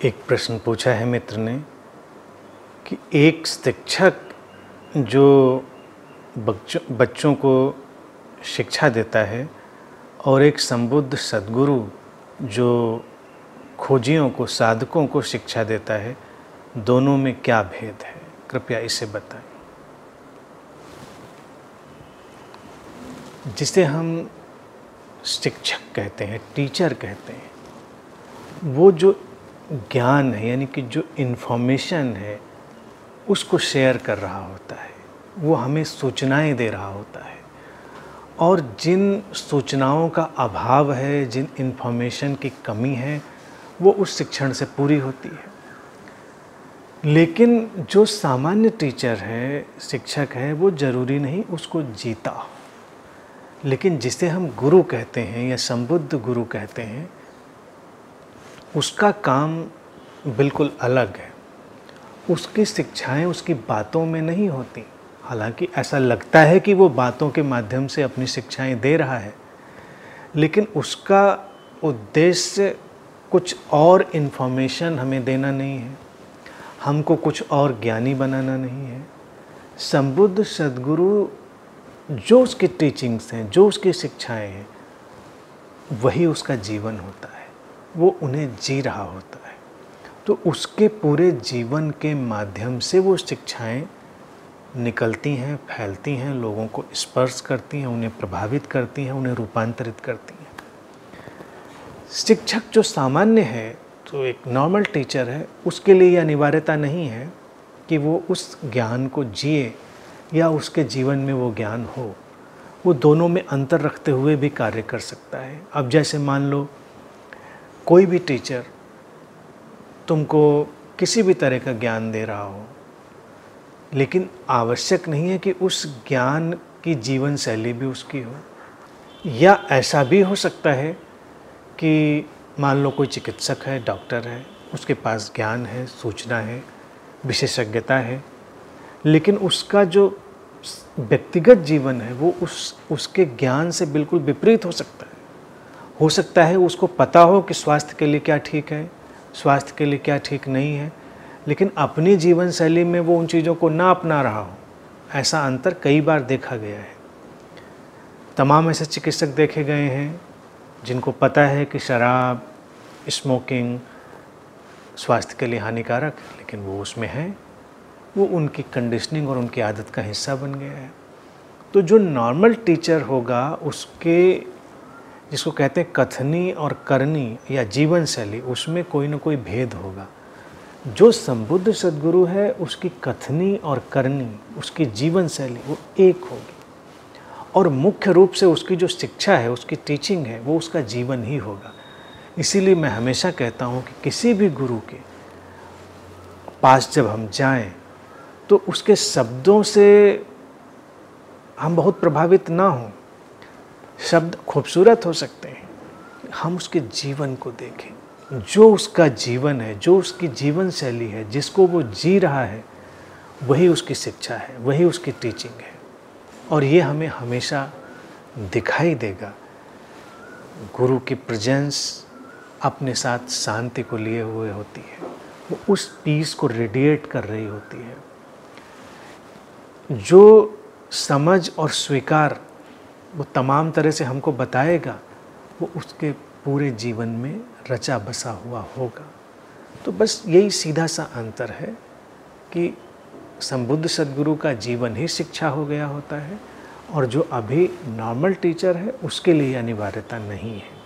एक प्रश्न पूछा है मित्र ने कि एक शिक्षक जो बच्चों को शिक्षा देता है और एक संबुद्ध सद्गुरु जो खोजियों को, साधकों को शिक्षा देता है, दोनों में क्या भेद है? कृपया इसे बताएं। जिसे हम शिक्षक कहते हैं, टीचर कहते हैं, वो जो ज्ञान है यानी कि जो इन्फॉर्मेशन है उसको शेयर कर रहा होता है, वो हमें सूचनाएं दे रहा होता है। और जिन सूचनाओं का अभाव है, जिन इन्फॉर्मेशन की कमी है, वो उस शिक्षण से पूरी होती है। लेकिन जो सामान्य टीचर है, शिक्षक है, वो ज़रूरी नहीं उसको जीता हो। लेकिन जिसे हम गुरु कहते हैं या संबुद्ध गुरु कहते हैं, उसका काम बिल्कुल अलग है। उसकी शिक्षाएं उसकी बातों में नहीं होती। हालांकि ऐसा लगता है कि वो बातों के माध्यम से अपनी शिक्षाएं दे रहा है, लेकिन उसका उद्देश्य कुछ और इन्फॉर्मेशन हमें देना नहीं है, हमको कुछ और ज्ञानी बनाना नहीं है। संबुद्ध सद्गुरु जो उसकी टीचिंग्स हैं, जो उसकी शिक्षाएं हैं, वही उसका जीवन होता है, वो उन्हें जी रहा होता है। तो उसके पूरे जीवन के माध्यम से वो शिक्षाएं निकलती हैं, फैलती हैं, लोगों को स्पर्श करती हैं, उन्हें प्रभावित करती हैं, उन्हें रूपांतरित करती हैं। शिक्षक जो सामान्य है, तो एक नॉर्मल टीचर है, उसके लिए यह अनिवार्यता नहीं है कि वो उस ज्ञान को जिए या उसके जीवन में वो ज्ञान हो। वो दोनों में अंतर रखते हुए भी कार्य कर सकता है। अब जैसे मान लो कोई भी टीचर तुमको किसी भी तरह का ज्ञान दे रहा हो, लेकिन आवश्यक नहीं है कि उस ज्ञान की जीवन शैली भी उसकी हो। या ऐसा भी हो सकता है कि मान लो कोई चिकित्सक है, डॉक्टर है, उसके पास ज्ञान है, सूचना है, विशेषज्ञता है, लेकिन उसका जो व्यक्तिगत जीवन है वो उसके ज्ञान से बिल्कुल विपरीत हो सकता है। हो सकता है उसको पता हो कि स्वास्थ्य के लिए क्या ठीक है, स्वास्थ्य के लिए क्या ठीक नहीं है, लेकिन अपनी जीवन शैली में वो उन चीज़ों को ना अपना रहा हो। ऐसा अंतर कई बार देखा गया है। तमाम ऐसे चिकित्सक देखे गए हैं जिनको पता है कि शराब, स्मोकिंग स्वास्थ्य के लिए हानिकारक है, लेकिन वो उसमें है, वो उनकी कंडीशनिंग और उनकी आदत का हिस्सा बन गया है। तो जो नॉर्मल टीचर होगा, उसके जिसको कहते हैं कथनी और करनी या जीवन शैली, उसमें कोई ना कोई भेद होगा। जो संबुद्ध सद्गुरु है, उसकी कथनी और करनी, उसकी जीवन शैली वो एक होगी, और मुख्य रूप से उसकी जो शिक्षा है, उसकी टीचिंग है, वो उसका जीवन ही होगा। इसीलिए मैं हमेशा कहता हूँ कि किसी भी गुरु के पास जब हम जाएं, तो उसके शब्दों से हम बहुत प्रभावित ना हों। शब्द खूबसूरत हो सकते हैं, हम उसके जीवन को देखें। जो उसका जीवन है, जो उसकी जीवन शैली है, जिसको वो जी रहा है, वही उसकी शिक्षा है, वही उसकी टीचिंग है। और ये हमें हमेशा दिखाई देगा। गुरु की प्रेजेंस अपने साथ शांति को लिए हुए होती है, वो उस पीस को रेडिएट कर रही होती है। जो समझ और स्वीकार वो तमाम तरह से हमको बताएगा, वो उसके पूरे जीवन में रचा बसा हुआ होगा। तो बस यही सीधा सा अंतर है कि संबुद्ध सद्गुरु का जीवन ही शिक्षा हो गया होता है, और जो अभी नॉर्मल टीचर है उसके लिए अनिवार्यता नहीं है।